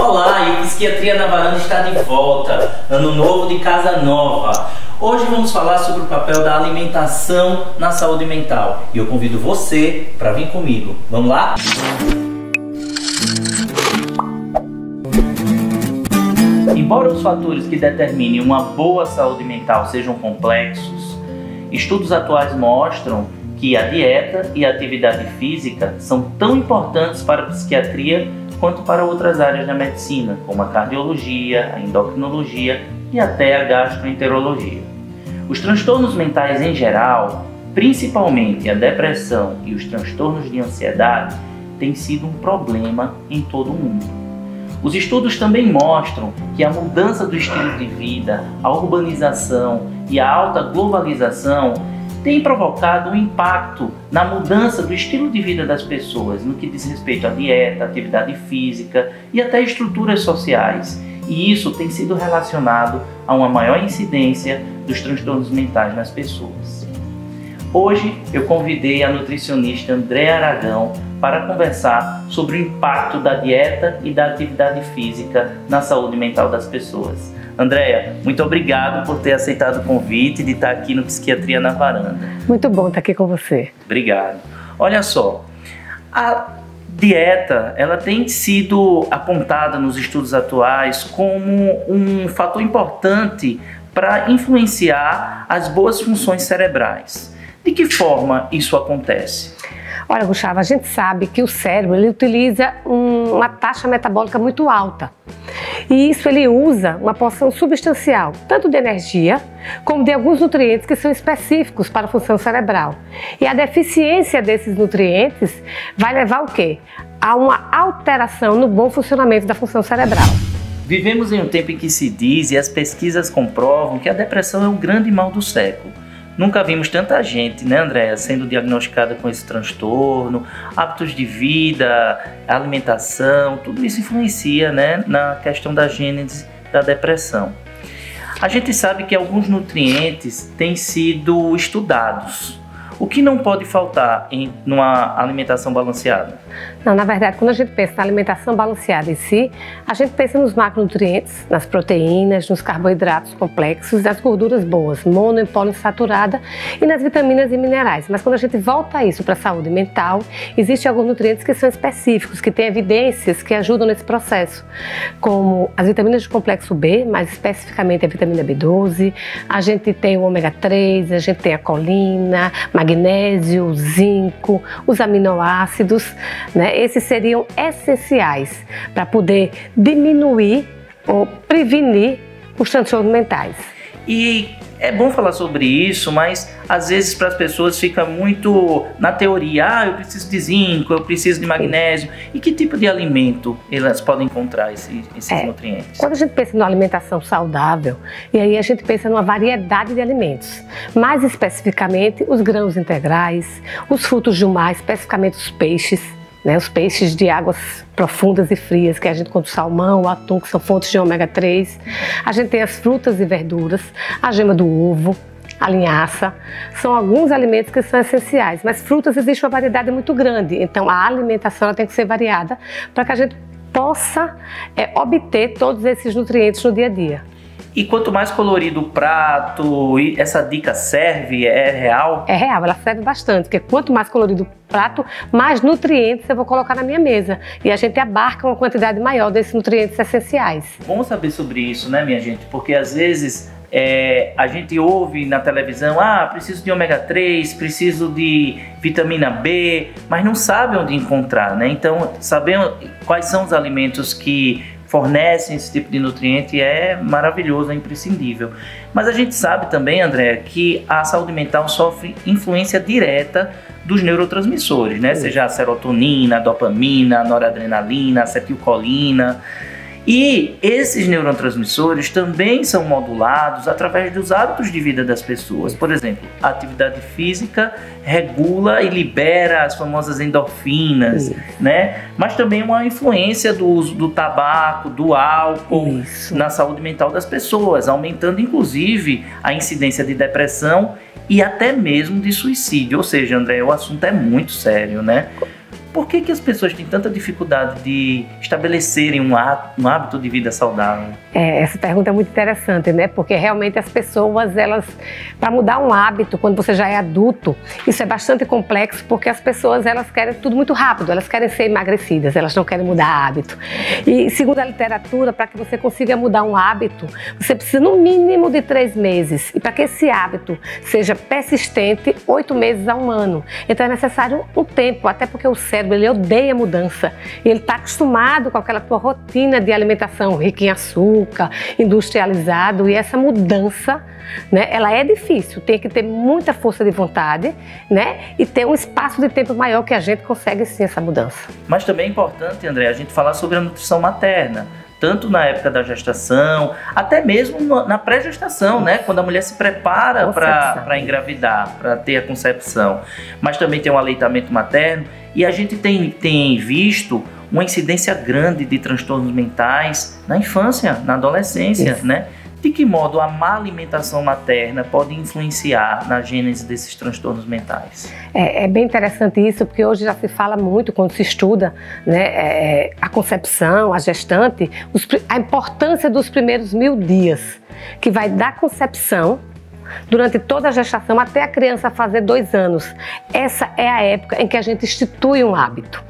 Olá, e o Psiquiatria na Varanda está de volta. Ano novo de casa nova. Hoje vamos falar sobre o papel da alimentação na saúde mental. E eu convido você para vir comigo. Vamos lá? Embora os fatores que determinem uma boa saúde mental sejam complexos, estudos atuais mostram que a dieta e a atividade física são tão importantes para a psiquiatria quanto para outras áreas da medicina, como a cardiologia, a endocrinologia e até a gastroenterologia. Os transtornos mentais em geral, principalmente a depressão e os transtornos de ansiedade, têm sido um problema em todo o mundo. Os estudos também mostram que a mudança do estilo de vida, a urbanização e a alta globalização tem provocado um impacto na mudança do estilo de vida das pessoas, no que diz respeito à dieta, atividade física e até estruturas sociais. E isso tem sido relacionado a uma maior incidência dos transtornos mentais nas pessoas. Hoje eu convidei a nutricionista Andréa Aragão para conversar sobre o impacto da dieta e da atividade física na saúde mental das pessoas. Andréa, muito obrigado por ter aceitado o convite de estar aqui no Psiquiatria na Varanda. Muito bom estar aqui com você. Obrigado. Olha só, a dieta ela tem sido apontada nos estudos atuais como um fator importante para influenciar as boas funções cerebrais. De que forma isso acontece? Olha, Gustavo, a gente sabe que o cérebro ele utiliza uma taxa metabólica muito alta. E isso ele usa uma porção substancial, tanto de energia, como de alguns nutrientes que são específicos para a função cerebral. E a deficiência desses nutrientes vai levar o quê? A uma alteração no bom funcionamento da função cerebral. Vivemos em um tempo em que se diz, e as pesquisas comprovam, que a depressão é o grande mal do século. Nunca vimos tanta gente, né, Andréa, sendo diagnosticada com esse transtorno, hábitos de vida, alimentação, tudo isso influencia, né, na questão da gênese da depressão. A gente sabe que alguns nutrientes têm sido estudados. O que não pode faltar numa alimentação balanceada? Não, na verdade, quando a gente pensa na alimentação balanceada em si, a gente pensa nos macronutrientes, nas proteínas, nos carboidratos complexos, nas gorduras boas, mono e poliinsaturada e nas vitaminas e minerais. Mas quando a gente volta isso para a saúde mental, existem alguns nutrientes que são específicos, que têm evidências que ajudam nesse processo, como as vitaminas de complexo B, mais especificamente a vitamina B12, a gente tem o ômega 3, a gente tem a colina, magnésio, zinco, os aminoácidos, né? Esses seriam essenciais para poder diminuir ou prevenir os transtornos mentais. E é bom falar sobre isso, mas às vezes para as pessoas fica muito na teoria, eu preciso de zinco, eu preciso de magnésio. E que tipo de alimento elas podem encontrar esses nutrientes? Quando a gente pensa numa alimentação saudável, e aí a gente pensa numa variedade de alimentos, mais especificamente os grãos integrais, os frutos do mar, especificamente os peixes, né, os peixes de águas profundas e frias, que a gente conta o salmão, o atum, que são fontes de ômega 3. A gente tem as frutas e verduras, a gema do ovo, a linhaça. São alguns alimentos que são essenciais, mas frutas existe uma variedade muito grande. Então a alimentação ela tem que ser variada para que a gente possa obter todos esses nutrientes no dia a dia. E quanto mais colorido o prato, essa dica serve? É real? É real, ela serve bastante, porque quanto mais colorido o prato, mais nutrientes eu vou colocar na minha mesa. E a gente abarca uma quantidade maior desses nutrientes essenciais. Vamos saber sobre isso, né, minha gente? Porque às vezes a gente ouve na televisão, preciso de ômega 3, preciso de vitamina B, mas não sabe onde encontrar, né? Então, saber quais são os alimentos que fornecem esse tipo de nutriente é maravilhoso, é imprescindível. Mas a gente sabe também, André, que a saúde mental sofre influência direta dos neurotransmissores, né? Seja a serotonina, a dopamina, a noradrenalina, a acetilcolina. E esses neurotransmissores também são modulados através dos hábitos de vida das pessoas. Por exemplo, a atividade física regula e libera as famosas endorfinas, né? Mas também uma influência do uso do tabaco, do álcool na saúde mental das pessoas, aumentando inclusive a incidência de depressão e até mesmo de suicídio. Ou seja, André, o assunto é muito sério, né? por que as pessoas têm tanta dificuldade de estabelecerem um hábito de vida saudável? Essa pergunta é muito interessante, né? Porque realmente as pessoas, elas, para mudar um hábito, quando você já é adulto, isso é bastante complexo, porque as pessoas, elas querem tudo muito rápido, elas querem ser emagrecidas, elas não querem mudar hábito. E segundo a literatura, para que você consiga mudar um hábito, você precisa no mínimo de 3 meses. E para que esse hábito seja persistente, 8 meses a 1 ano. Então é necessário um tempo, até porque o cérebro, ele odeia mudança. E ele está acostumado com aquela tua rotina de alimentação rica em açúcar, industrializado, e essa mudança, né, ela é difícil, tem que ter muita força de vontade, né, e ter um espaço de tempo maior que a gente consegue sim essa mudança. Mas também é importante, André, a gente falar sobre a nutrição materna, tanto na época da gestação, até mesmo na pré-gestação, né? Quando a mulher se prepara para engravidar, para ter a concepção. Mas também tem o aleitamento materno, e a gente tem visto uma incidência grande de transtornos mentais na infância, na adolescência, né? De que modo a má alimentação materna pode influenciar na gênese desses transtornos mentais? É bem interessante isso, porque hoje já se fala muito, quando se estuda, né, a concepção, a gestante, a importância dos primeiros 1000 dias, que vai da concepção, durante toda a gestação, até a criança fazer 2 anos. Essa é a época em que a gente institui um hábito.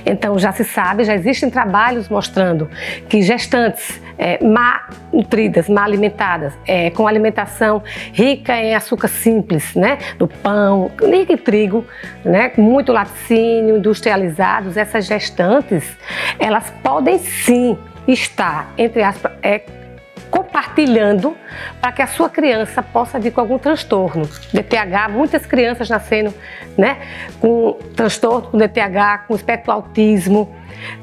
Então já se sabe, já existem trabalhos mostrando que gestantes mal nutridas, mal alimentadas, com alimentação rica em açúcar simples, né, do pão, rica em trigo, né, com muito laticínio, industrializados, essas gestantes, elas podem sim estar, entre aspas, compartilhando para que a sua criança possa vir com algum transtorno. DTH, muitas crianças nascendo, né, com transtorno com DTH, com espectro autismo,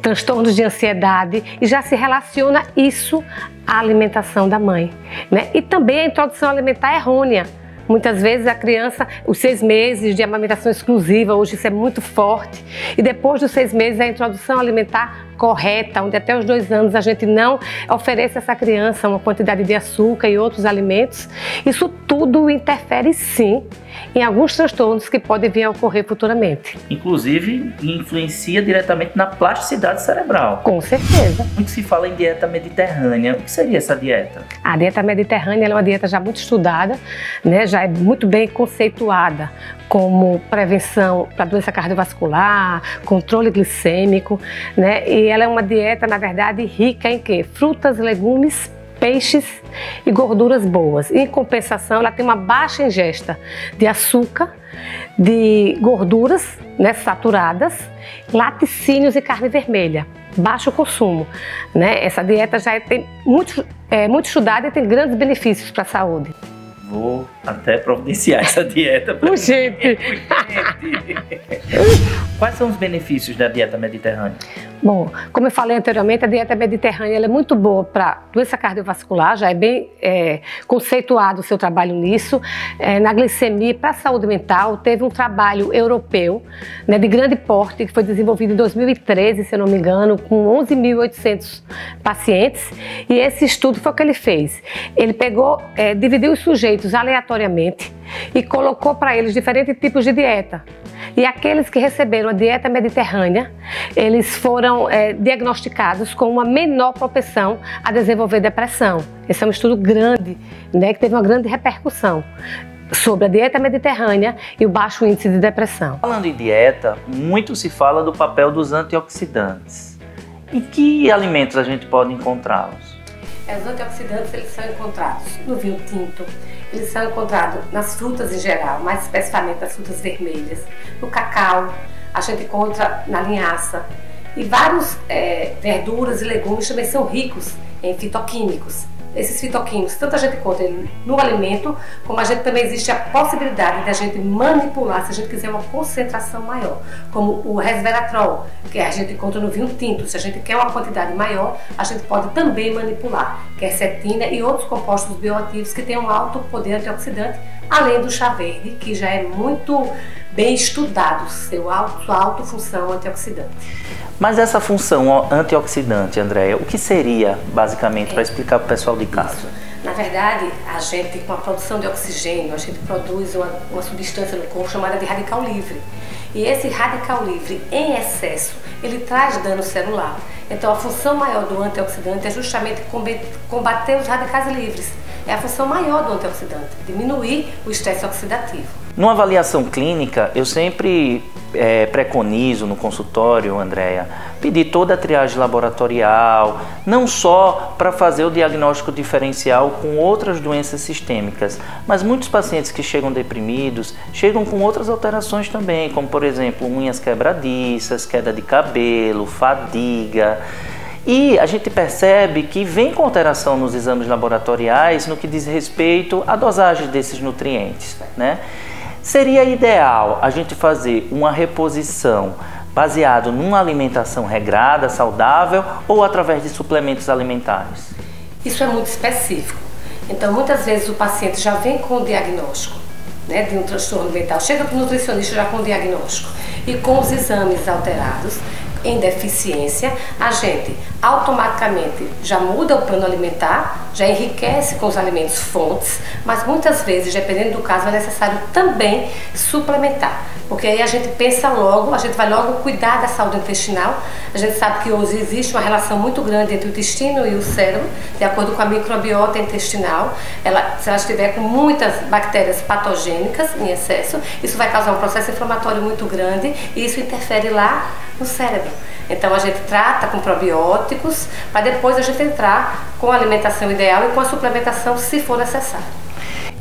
transtornos de ansiedade, e já se relaciona isso à alimentação da mãe, né? E também a introdução alimentar errônea. Muitas vezes a criança, os 6 meses de amamentação exclusiva, hoje isso é muito forte, e depois dos 6 meses a introdução alimentar correta, onde até os 2 anos a gente não oferece a essa criança uma quantidade de açúcar e outros alimentos. Isso tudo interfere sim em alguns transtornos que podem vir a ocorrer futuramente. Inclusive influencia diretamente na plasticidade cerebral. Com certeza. Muito se fala em dieta mediterrânea. O que seria essa dieta? A dieta mediterrânea é uma dieta já muito estudada, né? Já é muito bem conceituada como prevenção para doença cardiovascular, controle glicêmico, né? E ela é uma dieta, na verdade, rica em quê? Frutas, legumes, peixes e gorduras boas. Em compensação, ela tem uma baixa ingesta de açúcar, de gorduras, né, saturadas, laticínios e carne vermelha. Baixo consumo, né? Essa dieta já é muito estudada e tem grandes benefícios para a saúde. Vou até providenciar essa dieta para gente. Quais são os benefícios da dieta mediterrânea? Bom, como eu falei anteriormente, a dieta mediterrânea ela é muito boa para doença cardiovascular, já é bem conceituado o seu trabalho nisso. Na glicemia, para a saúde mental, teve um trabalho europeu, né, de grande porte, que foi desenvolvido em 2013, se eu não me engano, com 11.800 pacientes, e esse estudo foi o que ele fez. Ele pegou, dividiu os sujeitos aleatoriamente e colocou para eles diferentes tipos de dieta. E aqueles que receberam a dieta mediterrânea, eles foram diagnosticados com uma menor propensão a desenvolver depressão. Esse é um estudo grande, né, que teve uma grande repercussão sobre a dieta mediterrânea e o baixo índice de depressão. Falando em dieta, muito se fala do papel dos antioxidantes. Em que alimentos a gente pode encontrá-los? Os antioxidantes, eles são encontrados no vinho tinto, eles são encontrados nas frutas em geral, mais especificamente nas frutas vermelhas, no cacau, a gente encontra na linhaça, e vários verduras e legumes também são ricos em fitoquímicos. Esses fitoquímicos, tanto a gente encontra no alimento, como a gente também existe a possibilidade de a gente manipular, se a gente quiser uma concentração maior, como o resveratrol, que a gente encontra no vinho tinto. Se a gente quer uma quantidade maior, a gente pode também manipular, quercetina e outros compostos bioativos que têm um alto poder antioxidante, além do chá verde, que já é muito bem estudado, sua alta função antioxidante. Mas essa função antioxidante, Andréia, o que seria, basicamente, para explicar para o pessoal de casa? Isso. Na verdade, a gente, com a produção de oxigênio, a gente produz uma substância no corpo chamada de radical livre. E esse radical livre em excesso, ele traz dano celular. Então a função maior do antioxidante é justamente combater os radicais livres. É a função maior do antioxidante, diminuir o estresse oxidativo. Numa avaliação clínica, eu sempre preconizo no consultório, Andréia, pedir toda a triagem laboratorial, não só para fazer o diagnóstico diferencial com outras doenças sistêmicas, mas muitos pacientes que chegam deprimidos chegam com outras alterações também, como por exemplo unhas quebradiças, queda de cabelo, fadiga. E a gente percebe que vem com alteração nos exames laboratoriais no que diz respeito à dosagem desses nutrientes, né? Seria ideal a gente fazer uma reposição baseado numa alimentação regrada, saudável ou através de suplementos alimentares? Isso é muito específico. Então, muitas vezes o paciente já vem com o diagnóstico, né, de um transtorno mental, chega para o nutricionista já com o diagnóstico e com os exames alterados, em deficiência, a gente automaticamente já muda o plano alimentar, já enriquece com os alimentos fontes, mas muitas vezes, dependendo do caso, é necessário também suplementar, porque aí a gente pensa logo, a gente vai logo cuidar da saúde intestinal. A gente sabe que hoje existe uma relação muito grande entre o intestino e o cérebro, de acordo com a microbiota intestinal. Se ela estiver com muitas bactérias patogênicas em excesso, isso vai causar um processo inflamatório muito grande e isso interfere lá no cérebro. Então a gente trata com probióticos para depois a gente entrar com a alimentação ideal e com a suplementação se for necessário.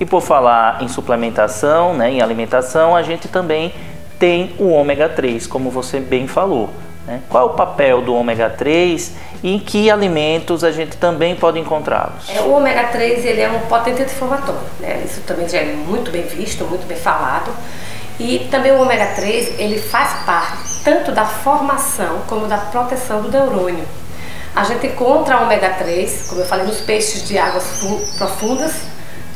E por falar em suplementação, né, em alimentação, a gente também tem o ômega 3, como você bem falou, né? Qual é o papel do ômega 3 e em que alimentos a gente também pode encontrá-los? O ômega 3 ele é um potente anti-inflamatório, né? Isso também já é muito bem visto, muito bem falado. E também o ômega 3 ele faz parte tanto da formação como da proteção do neurônio. A gente encontra o ômega 3, como eu falei, nos peixes de águas profundas,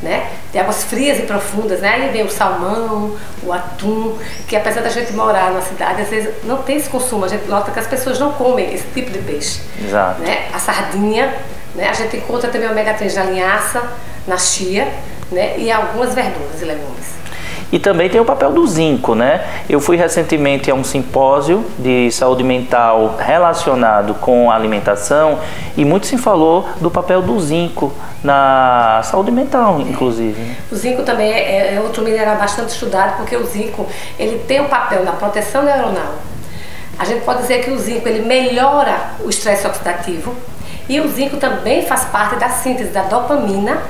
né? De águas frias e profundas, né? Aí vem o salmão, o atum, que apesar da gente morar na cidade, às vezes não tem esse consumo. A gente nota que as pessoas não comem esse tipo de peixe. Exato. Né? A sardinha, né? A gente encontra também o ômega 3 na linhaça, na chia, né? E algumas verduras e legumes. E também tem o papel do zinco, né? Eu fui recentemente a um simpósio de saúde mental relacionado com a alimentação e muito se falou do papel do zinco na saúde mental, inclusive. Né? O zinco também é outro mineral bastante estudado, porque o zinco ele tem um papel na proteção neuronal. A gente pode dizer que o zinco ele melhora o estresse oxidativo e o zinco também faz parte da síntese da dopamina,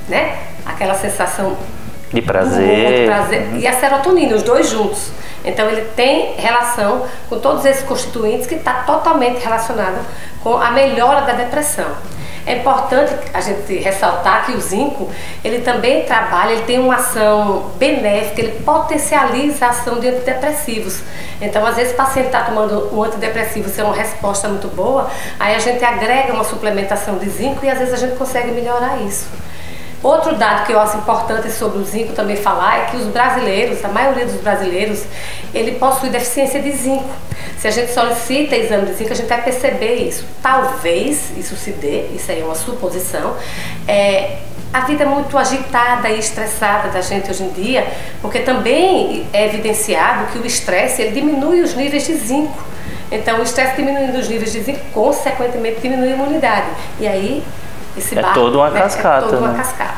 né? Aquela sensação de prazer. E a serotonina, os dois juntos. Então ele tem relação com todos esses constituintes que está totalmente relacionado com a melhora da depressão. É importante a gente ressaltar que o zinco, ele também trabalha, ele tem uma ação benéfica, ele potencializa a ação de antidepressivos. Então, às vezes o paciente está tomando um antidepressivo, se é uma resposta muito boa, aí a gente agrega uma suplementação de zinco e às vezes a gente consegue melhorar isso. Outro dado que eu acho importante sobre o zinco também falar é que os brasileiros, a maioria dos brasileiros, ele possui deficiência de zinco. Se a gente solicita exame de zinco, a gente vai perceber isso. Talvez isso se dê, isso aí é uma suposição. A vida é muito agitada e estressada da gente hoje em dia, porque também é evidenciado que o estresse ele diminui os níveis de zinco. Então o estresse diminuindo os níveis de zinco, consequentemente diminui a imunidade. E aí toda uma cascata. É toda uma cascata.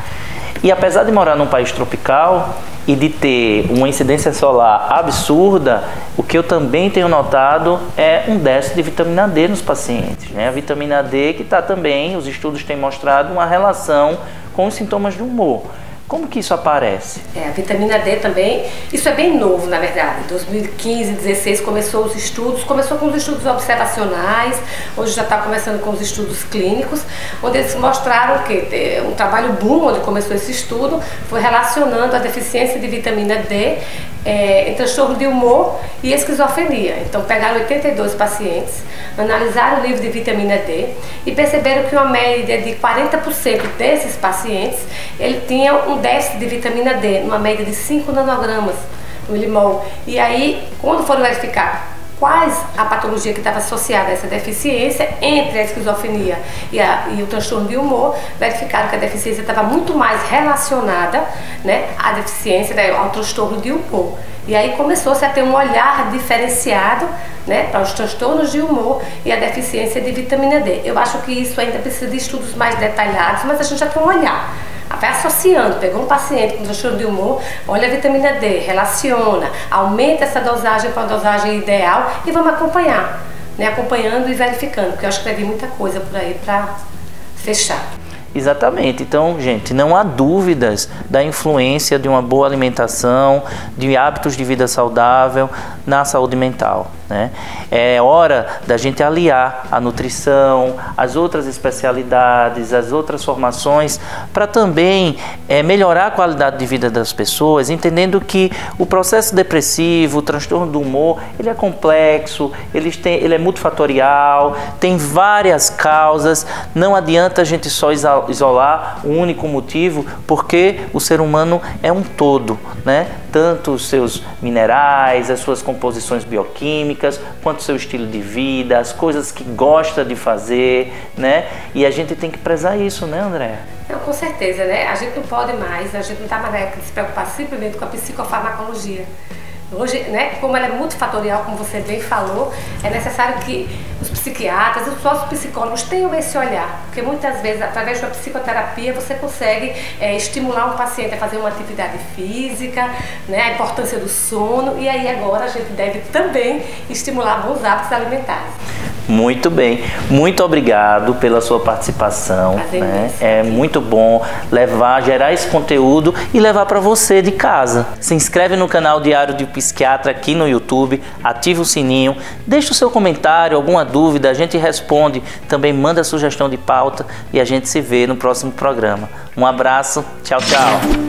E apesar de morar num país tropical e de ter uma incidência solar absurda, o que eu também tenho notado é um déficit de vitamina D nos pacientes, né? A vitamina D que está também, os estudos têm mostrado uma relação com os sintomas do humor. Como que isso aparece? A vitamina D também, isso é bem novo na verdade, 2015, 2016 começou com os estudos observacionais, hoje já está começando com os estudos clínicos, onde eles mostraram que um trabalho boom, onde começou esse estudo, foi relacionando a deficiência de vitamina D em transtorno de humor e esquizofrenia. Então pegaram 82 pacientes, analisaram o nível de vitamina D e perceberam que uma média de 40% desses pacientes ele tinha um déficit de vitamina D, numa média de 5 nanogramas no milimol. E aí, quando foram verificar quais a patologia que estava associada a essa deficiência. Entre a esquizofrenia e o transtorno de humor, verificaram que a deficiência estava muito mais relacionada, né, à deficiência, né, ao transtorno de humor. E aí começou-se a ter um olhar diferenciado, né, para os transtornos de humor e a deficiência de vitamina D. Eu acho que isso ainda precisa de estudos mais detalhados, mas a gente já tem um olhar. Vai associando, pegou um paciente com transtorno de humor, olha a vitamina D, relaciona, aumenta essa dosagem para a dosagem ideal e vamos acompanhar, né, acompanhando e verificando, porque eu acho que vai vir muita coisa por aí para fechar. Exatamente. Então, gente, não há dúvidas da influência de uma boa alimentação, de hábitos de vida saudável na saúde mental, né? É hora da gente aliar a nutrição, as outras especialidades, as outras formações, para também melhorar a qualidade de vida das pessoas, entendendo que o processo depressivo, o transtorno do humor, ele é complexo, ele é multifatorial, tem várias causas, não adianta a gente só isolar um único motivo, porque o ser humano é um todo, né? Tanto os seus minerais, as suas composições bioquímicas, quanto o seu estilo de vida, as coisas que gosta de fazer, né? E a gente tem que prezar isso, né, Andréa? Não, com certeza, né? A gente não pode mais, a gente não está mais na época de se preocupar simplesmente com a psicofarmacologia. Hoje, né, como ela é multifatorial, como você bem falou, é necessário que os psiquiatras e os próprios psicólogos tenham esse olhar, porque muitas vezes, através da psicoterapia, você consegue estimular um paciente a fazer uma atividade física, né, a importância do sono, e aí agora a gente deve também estimular bons hábitos alimentares. Muito bem, muito obrigado pela sua participação, né? É muito bom gerar esse conteúdo e levar para você de casa. Se inscreve no canal Diário de Psiquiatra aqui no YouTube, ativa o sininho, deixa o seu comentário, alguma dúvida, a gente responde, também manda sugestão de pauta e a gente se vê no próximo programa. Um abraço, tchau, tchau!